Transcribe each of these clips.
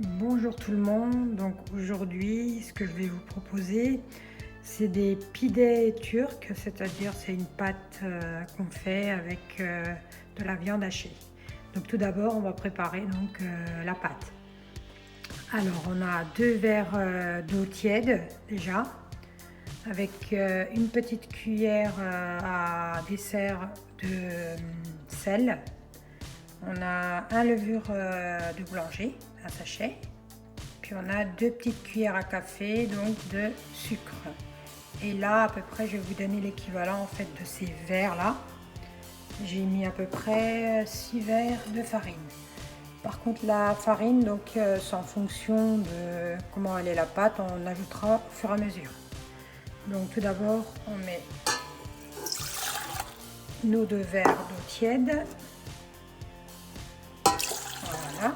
Bonjour tout le monde, donc aujourd'hui ce que je vais vous proposer c'est des pidés turcs, c'est-à-dire c'est une pâte qu'on fait avec de la viande hachée. Donc tout d'abord on va préparer donc la pâte. Alors on a 2 verres d'eau tiède déjà, avec une petite cuillère à dessert de sel. On a un levure de boulanger, un sachet. Puis on a 2 petites cuillères à café donc de sucre. Et là à peu près je vais vous donner l'équivalent en fait de ces verres là. J'ai mis à peu près 6 verres de farine. Par contre la farine donc c'est en fonction de comment elle est la pâte, on ajoutera au fur et à mesure. Donc tout d'abord on met nos 2 verres d'eau tiède. Voilà.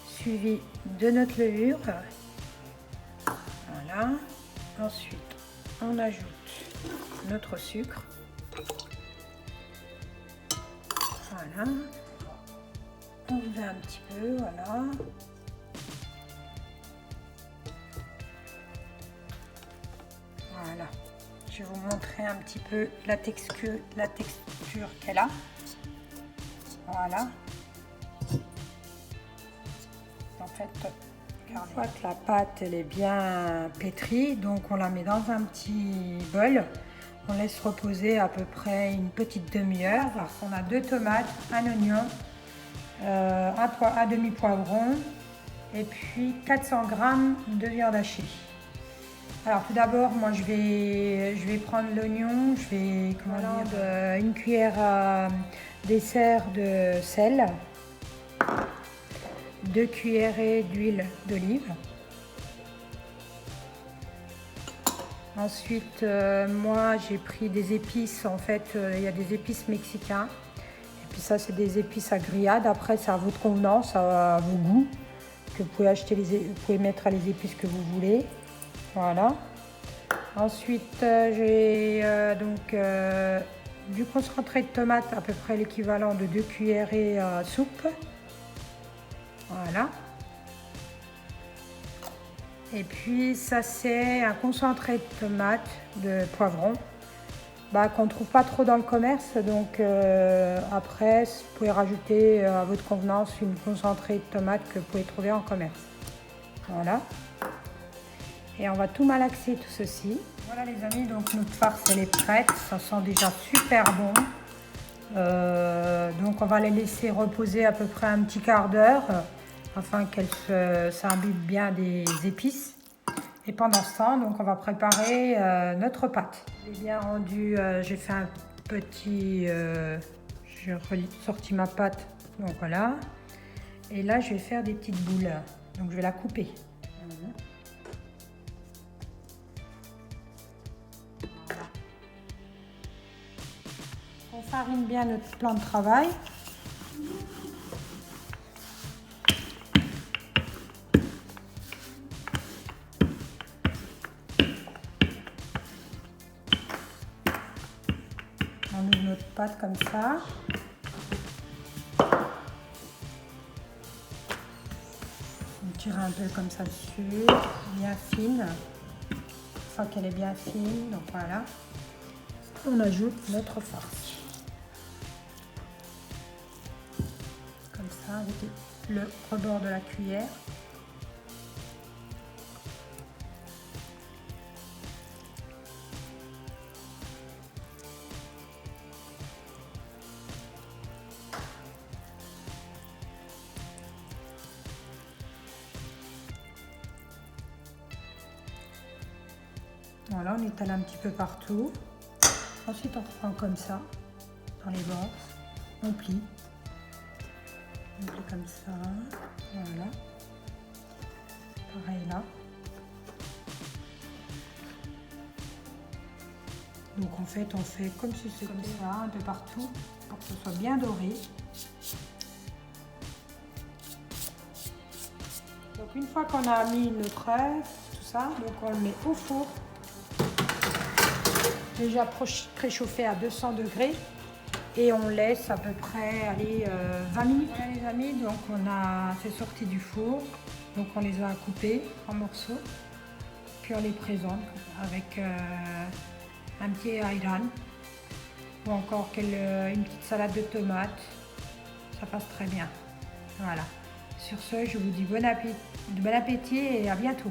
Suivi de notre levure. Voilà. Ensuite, on ajoute notre sucre. Voilà. On fait un petit peu, voilà. Voilà. Je vais vous montrer un petit peu la texture qu'elle a. Voilà. En fait, une fois que la pâte elle est bien pétrie, donc on la met dans un petit bol. On laisse reposer à peu près une petite demi-heure. On a 2 tomates, un oignon, un demi-poivron et puis 400 g de viande hachée. Alors tout d'abord, moi je vais prendre l'oignon, je vais une cuillère à dessert de sel. 2 cuillerées d'huile d'olive. Ensuite, moi j'ai pris des épices, en fait, il y a des épices mexicains. Et puis ça, c'est des épices à grillade. Après, c'est à votre convenance, à vos goûts. Que vous pouvez acheter vous pouvez mettre les épices que vous voulez. Voilà. Ensuite, j'ai du concentré de tomate, à peu près l'équivalent de 2 cuillerées à soupe. Voilà. Et puis ça c'est un concentré de tomate, de poivron, qu'on ne trouve pas trop dans le commerce. Donc après vous pouvez rajouter à votre convenance une concentrée de tomate que vous pouvez trouver en commerce. Voilà. Et on va tout malaxer tout ceci. Voilà les amis, donc notre farce elle est prête, ça sent déjà super bon. Donc on va les laisser reposer à peu près un petit quart d'heure afin qu'elles s'imbibe bien des épices. Et pendant ce temps, donc on va préparer notre pâte. J'ai bien rendu, j'ai fait un petit, j'ai sorti ma pâte, donc voilà. Et là je vais faire des petites boules, donc je vais la couper. On farine bien notre plan de travail. On ouvre notre pâte comme ça. On tire un peu comme ça dessus, bien fine. Une fois qu'elle est bien fine, donc voilà. On ajoute notre farce. Comme ça, avec le rebord de la cuillère. Voilà, on étale un petit peu partout. Ensuite, on reprend comme ça, dans les bords. On plie. On plie comme ça. Voilà. Pareil là. Donc en fait, on fait comme si c'était comme ça, un peu partout, pour que ce soit bien doré. Donc une fois qu'on a mis notre œuf, tout ça, donc on le met au four. Déjà préchauffé à 200 degrés. et on laisse à peu près 20 minutes. Voilà les amis, donc c'est sorti du four, donc on les a coupés en morceaux, puis on les présente avec un petit ayran ou encore une petite salade de tomates, ça passe très bien. Voilà. Sur ce, je vous dis bon appétit et à bientôt.